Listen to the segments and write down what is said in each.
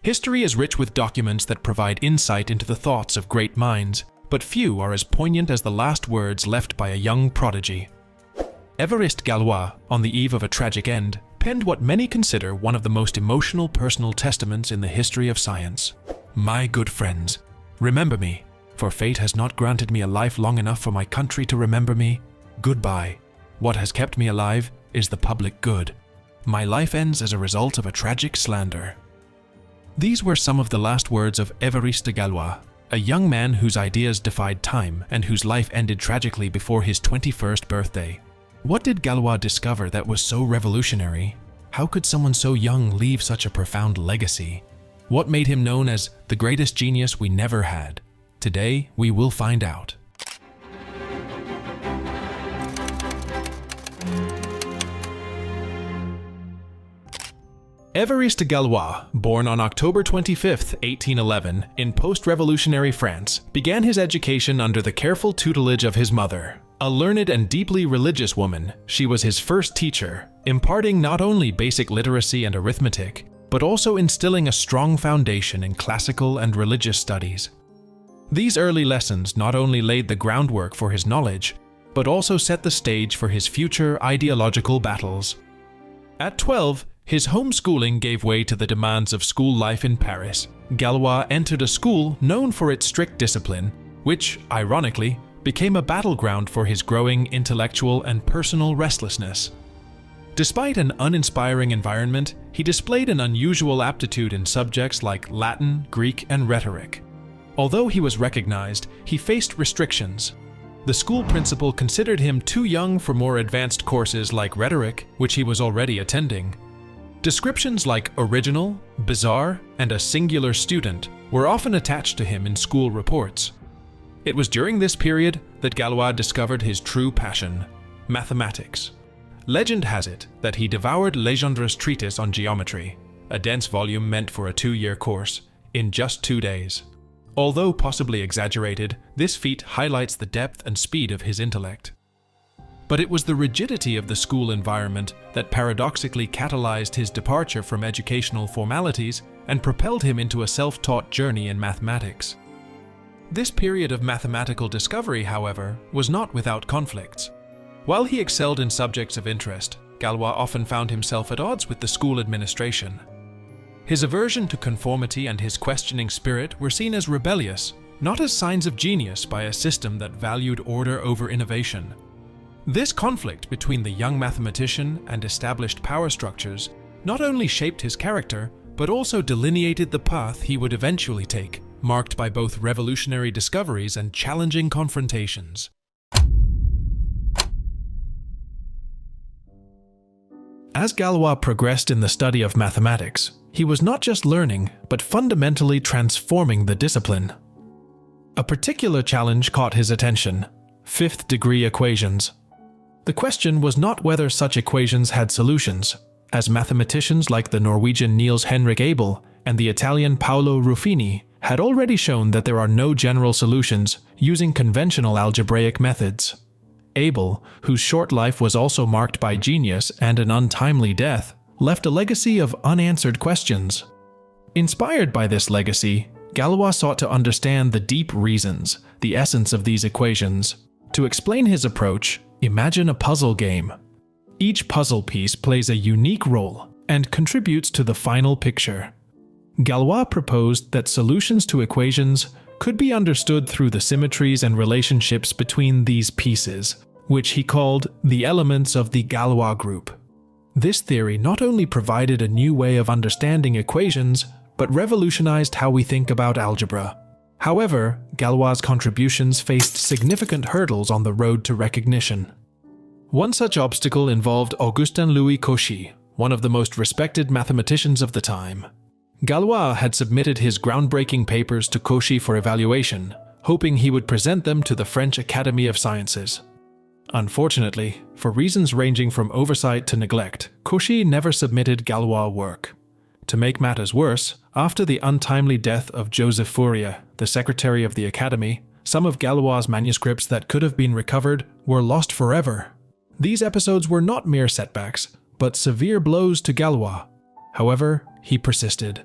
History is rich with documents that provide insight into the thoughts of great minds, but few are as poignant as the last words left by a young prodigy. Évariste Galois, on the eve of a tragic end, penned what many consider one of the most emotional personal testaments in the history of science. "My good friends, remember me, for fate has not granted me a life long enough for my country to remember me. Goodbye. What has kept me alive is the public good. My life ends as a result of a tragic slander." These were some of the last words of Évariste Galois, a young man whose ideas defied time and whose life ended tragically before his 21st birthday. What did Galois discover that was so revolutionary? How could someone so young leave such a profound legacy? What made him known as the greatest genius we never had? Today, we will find out. Évariste Galois, born on October 25, 1811, in post-revolutionary France, began his education under the careful tutelage of his mother. A learned and deeply religious woman, she was his first teacher, imparting not only basic literacy and arithmetic, but also instilling a strong foundation in classical and religious studies. These early lessons not only laid the groundwork for his knowledge, but also set the stage for his future ideological battles. At 12, his homeschooling gave way to the demands of school life in Paris. Galois entered a school known for its strict discipline, which, ironically, became a battleground for his growing intellectual and personal restlessness. Despite an uninspiring environment, he displayed an unusual aptitude in subjects like Latin, Greek, and rhetoric. Although he was recognized, he faced restrictions. The school principal considered him too young for more advanced courses like rhetoric, which he was already attending. Descriptions like original, bizarre, and a singular student were often attached to him in school reports. It was during this period that Galois discovered his true passion, mathematics. Legend has it that he devoured Legendre's treatise on geometry, a dense volume meant for a 2-year course, in just 2 days. Although possibly exaggerated, this feat highlights the depth and speed of his intellect. But it was the rigidity of the school environment that paradoxically catalyzed his departure from educational formalities and propelled him into a self-taught journey in mathematics. This period of mathematical discovery, however, was not without conflicts. While he excelled in subjects of interest, Galois often found himself at odds with the school administration. His aversion to conformity and his questioning spirit were seen as rebellious, not as signs of genius by a system that valued order over innovation. This conflict between the young mathematician and established power structures not only shaped his character, but also delineated the path he would eventually take, marked by both revolutionary discoveries and challenging confrontations. As Galois progressed in the study of mathematics, he was not just learning, but fundamentally transforming the discipline. A particular challenge caught his attention: fifth-degree equations. The question was not whether such equations had solutions, as mathematicians like the Norwegian Niels Henrik Abel and the Italian Paolo Ruffini had already shown that there are no general solutions using conventional algebraic methods. Abel, whose short life was also marked by genius and an untimely death, left a legacy of unanswered questions. Inspired by this legacy, Galois sought to understand the deep reasons, the essence of these equations. To explain his approach, imagine a puzzle game. Each puzzle piece plays a unique role and contributes to the final picture. Galois proposed that solutions to equations could be understood through the symmetries and relationships between these pieces, which he called the elements of the Galois group. This theory not only provided a new way of understanding equations, but revolutionized how we think about algebra. However, Galois' contributions faced significant hurdles on the road to recognition. One such obstacle involved Augustin-Louis Cauchy, one of the most respected mathematicians of the time. Galois had submitted his groundbreaking papers to Cauchy for evaluation, hoping he would present them to the French Academy of Sciences. Unfortunately, for reasons ranging from oversight to neglect, Cauchy never submitted Galois' work. To make matters worse, after the untimely death of Joseph Fourier, the secretary of the Academy, some of Galois' manuscripts that could have been recovered were lost forever. These episodes were not mere setbacks, but severe blows to Galois. However, he persisted.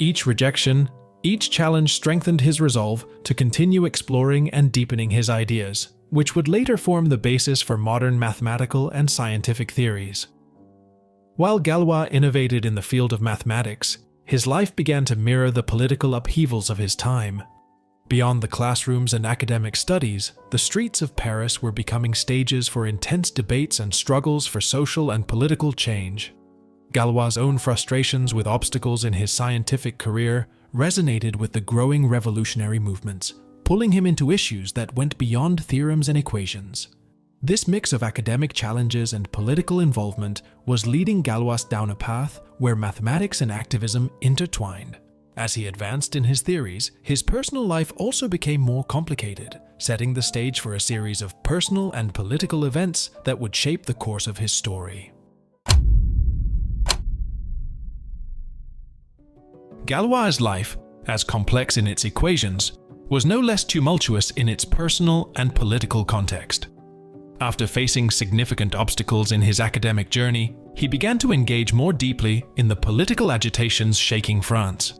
Each rejection, each challenge strengthened his resolve to continue exploring and deepening his ideas, which would later form the basis for modern mathematical and scientific theories. While Galois innovated in the field of mathematics, his life began to mirror the political upheavals of his time. Beyond the classrooms and academic studies, the streets of Paris were becoming stages for intense debates and struggles for social and political change. Galois' own frustrations with obstacles in his scientific career resonated with the growing revolutionary movements, pulling him into issues that went beyond theorems and equations. This mix of academic challenges and political involvement was leading Galois down a path where mathematics and activism intertwined. As he advanced in his theories, his personal life also became more complicated, setting the stage for a series of personal and political events that would shape the course of his story. Galois' life, as complex in its equations, was no less tumultuous in its personal and political context. After facing significant obstacles in his academic journey, he began to engage more deeply in the political agitations shaking France.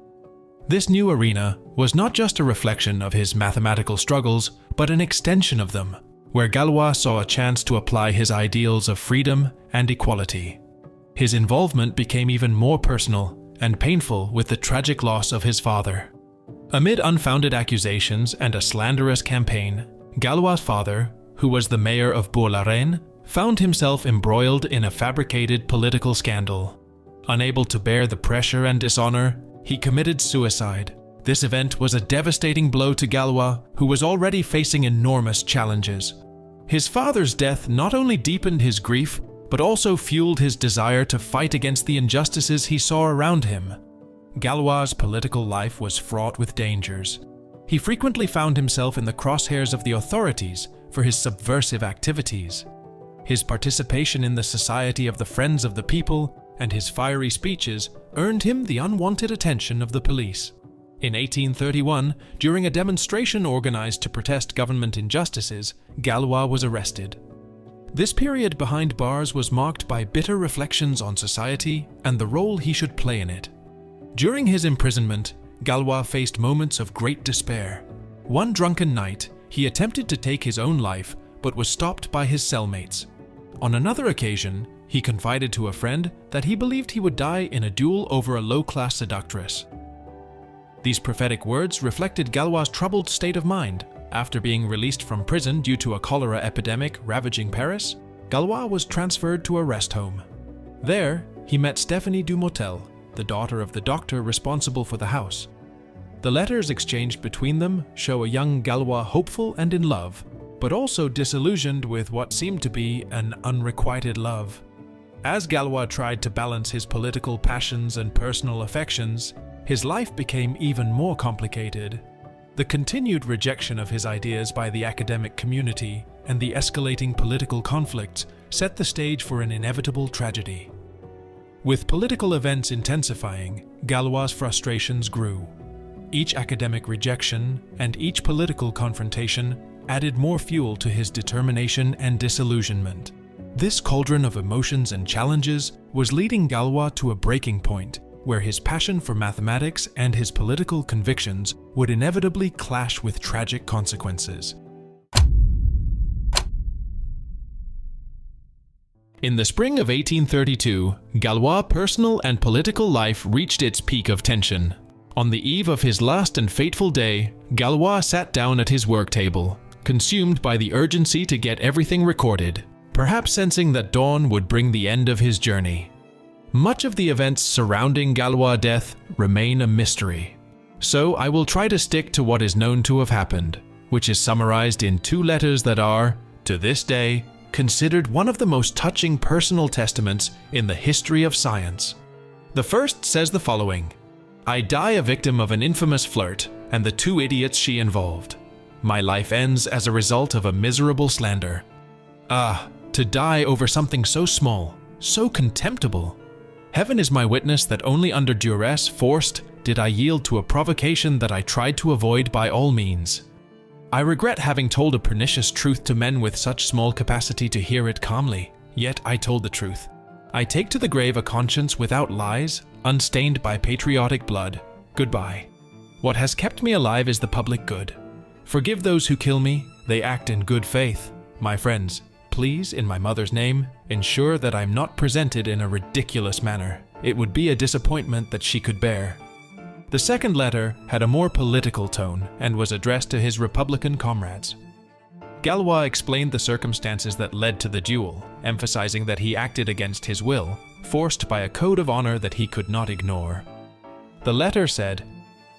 This new arena was not just a reflection of his mathematical struggles, but an extension of them, where Galois saw a chance to apply his ideals of freedom and equality. His involvement became even more personal and painful with the tragic loss of his father. Amid unfounded accusations and a slanderous campaign, Galois' father, who was the mayor of Bourg-la-Reine, found himself embroiled in a fabricated political scandal. Unable to bear the pressure and dishonor, he committed suicide. This event was a devastating blow to Galois, who was already facing enormous challenges. His father's death not only deepened his grief, but also fueled his desire to fight against the injustices he saw around him. Galois' political life was fraught with dangers. He frequently found himself in the crosshairs of the authorities for his subversive activities. His participation in the Society of the Friends of the People and his fiery speeches earned him the unwanted attention of the police. In 1831, during a demonstration organized to protest government injustices, Galois was arrested. This period behind bars was marked by bitter reflections on society and the role he should play in it. During his imprisonment, Galois faced moments of great despair. One drunken night, he attempted to take his own life, but was stopped by his cellmates. On another occasion, he confided to a friend that he believed he would die in a duel over a low-class seductress. These prophetic words reflected Galois' troubled state of mind. After being released from prison due to a cholera epidemic ravaging Paris, Galois was transferred to a rest home. There, he met Stéphanie Dumotel, the daughter of the doctor responsible for the house. The letters exchanged between them show a young Galois hopeful and in love, but also disillusioned with what seemed to be an unrequited love. As Galois tried to balance his political passions and personal affections, his life became even more complicated. The continued rejection of his ideas by the academic community and the escalating political conflicts set the stage for an inevitable tragedy. With political events intensifying, Galois' frustrations grew. Each academic rejection and each political confrontation added more fuel to his determination and disillusionment. This cauldron of emotions and challenges was leading Galois to a breaking point, where his passion for mathematics and his political convictions would inevitably clash with tragic consequences. In the spring of 1832, Galois' personal and political life reached its peak of tension. On the eve of his last and fateful day, Galois sat down at his work table, consumed by the urgency to get everything recorded, perhaps sensing that dawn would bring the end of his journey. Much of the events surrounding Galois' death remain a mystery, so I will try to stick to what is known to have happened, which is summarized in 2 letters that are, to this day, considered one of the most touching personal testaments in the history of science. The first says the following: "I die a victim of an infamous flirt and the 2 idiots she involved. My life ends as a result of a miserable slander. Ah, to die over something so small, so contemptible. Heaven is my witness that only under duress forced did I yield to a provocation that I tried to avoid by all means. I regret having told a pernicious truth to men with such small capacity to hear it calmly, yet I told the truth. I take to the grave a conscience without lies, unstained by patriotic blood. Goodbye. What has kept me alive is the public good. Forgive those who kill me, they act in good faith. My friends, please, in my mother's name, ensure that I'm not presented in a ridiculous manner. It would be a disappointment that she could bear. The second letter had a more political tone and was addressed to his Republican comrades. Galois explained the circumstances that led to the duel, emphasizing that he acted against his will, forced by a code of honor that he could not ignore. The letter said,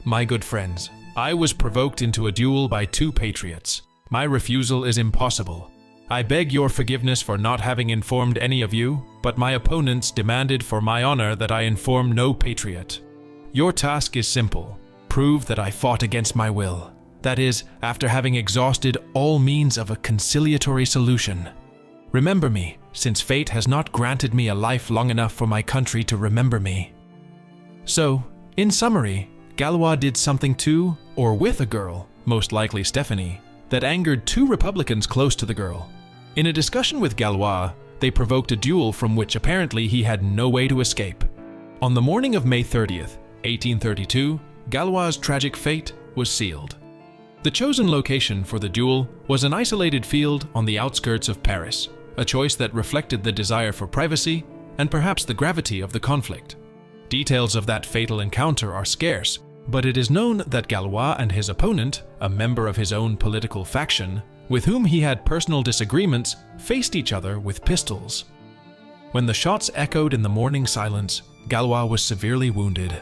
"My good friends, I was provoked into a duel by two patriots. My refusal is impossible. I beg your forgiveness for not having informed any of you, but my opponents demanded for my honor that I inform no patriot. Your task is simple. Prove that I fought against my will. That is, after having exhausted all means of a conciliatory solution. Remember me, since fate has not granted me a life long enough for my country to remember me." So, in summary, Galois did something to, or with a girl, most likely Stephanie, that angered two Republicans close to the girl. In a discussion with Galois, they provoked a duel from which apparently he had no way to escape. On the morning of May 30th, 1832, Galois' tragic fate was sealed. The chosen location for the duel was an isolated field on the outskirts of Paris, a choice that reflected the desire for privacy and perhaps the gravity of the conflict. Details of that fatal encounter are scarce, but it is known that Galois and his opponent, a member of his own political faction, with whom he had personal disagreements, faced each other with pistols. When the shots echoed in the morning silence, Galois was severely wounded.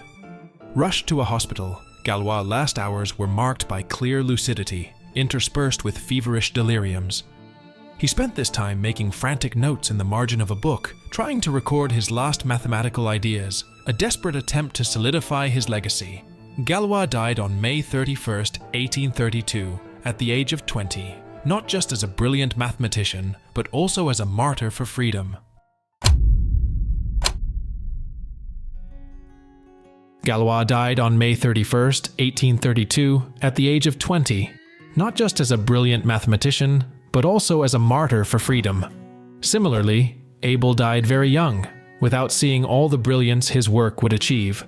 Rushed to a hospital, Galois' last hours were marked by clear lucidity, interspersed with feverish deliriums. He spent this time making frantic notes in the margin of a book, trying to record his last mathematical ideas, a desperate attempt to solidify his legacy. Galois died on May 31st, 1832, at the age of 20, not just as a brilliant mathematician, but also as a martyr for freedom. Galois died on May 31st, 1832, at the age of 20, not just as a brilliant mathematician, but also as a martyr for freedom. Similarly, Abel died very young, without seeing all the brilliance his work would achieve.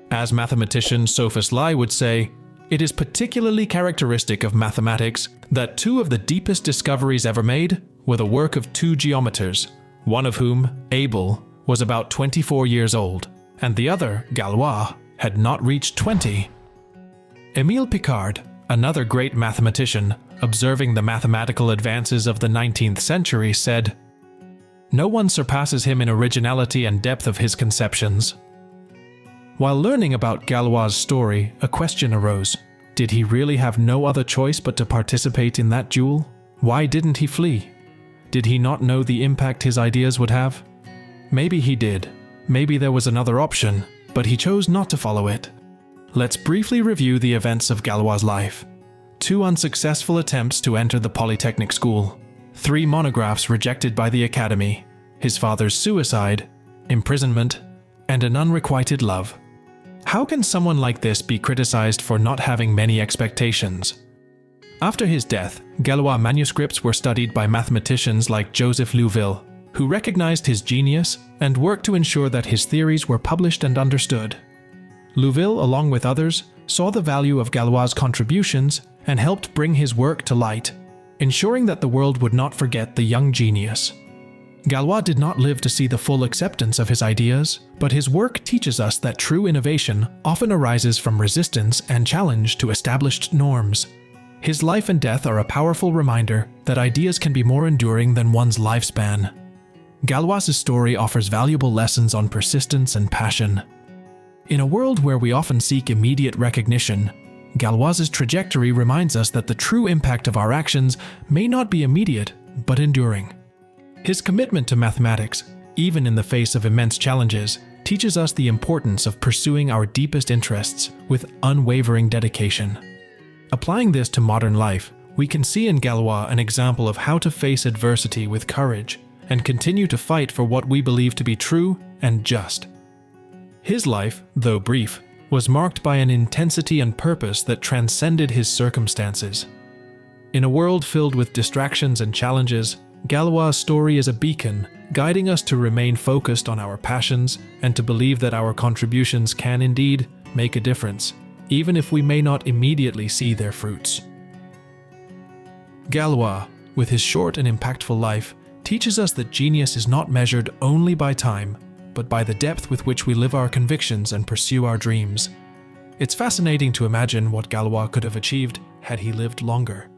As mathematician Sophus Lie would say, it is particularly characteristic of mathematics that two of the deepest discoveries ever made were the work of two geometers, one of whom, Abel, was about 24 years old, and the other, Galois, had not reached 20. Émile Picard, another great mathematician, observing the mathematical advances of the 19th century, said, "No one surpasses him in originality and depth of his conceptions." While learning about Galois' story, a question arose. Did he really have no other choice but to participate in that duel? Why didn't he flee? Did he not know the impact his ideas would have? Maybe he did. Maybe there was another option, but he chose not to follow it. Let's briefly review the events of Galois' life. 2 unsuccessful attempts to enter the Polytechnic school, 3 monographs rejected by the Academy, his father's suicide, imprisonment, and an unrequited love. How can someone like this be criticized for not having many expectations? After his death, Galois' manuscripts were studied by mathematicians like Joseph Liouville, who recognized his genius and worked to ensure that his theories were published and understood. Liouville, along with others, saw the value of Galois' contributions and helped bring his work to light, ensuring that the world would not forget the young genius. Galois did not live to see the full acceptance of his ideas, but his work teaches us that true innovation often arises from resistance and challenge to established norms. His life and death are a powerful reminder that ideas can be more enduring than one's lifespan. Galois' story offers valuable lessons on persistence and passion. In a world where we often seek immediate recognition, Galois' trajectory reminds us that the true impact of our actions may not be immediate, but enduring. His commitment to mathematics, even in the face of immense challenges, teaches us the importance of pursuing our deepest interests with unwavering dedication. Applying this to modern life, we can see in Galois an example of how to face adversity with courage and continue to fight for what we believe to be true and just. His life, though brief, was marked by an intensity and purpose that transcended his circumstances. In a world filled with distractions and challenges, Galois' story is a beacon, guiding us to remain focused on our passions and to believe that our contributions can indeed make a difference, even if we may not immediately see their fruits. Galois, with his short and impactful life, teaches us that genius is not measured only by time, but by the depth with which we live our convictions and pursue our dreams. It's fascinating to imagine what Galois could have achieved had he lived longer.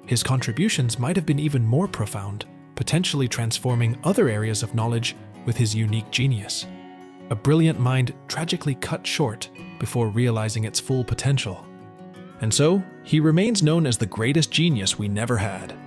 His contributions might have been even more profound, potentially transforming other areas of knowledge with his unique genius. A brilliant mind tragically cut short before realizing its full potential. And so, he remains known as the greatest genius we never had.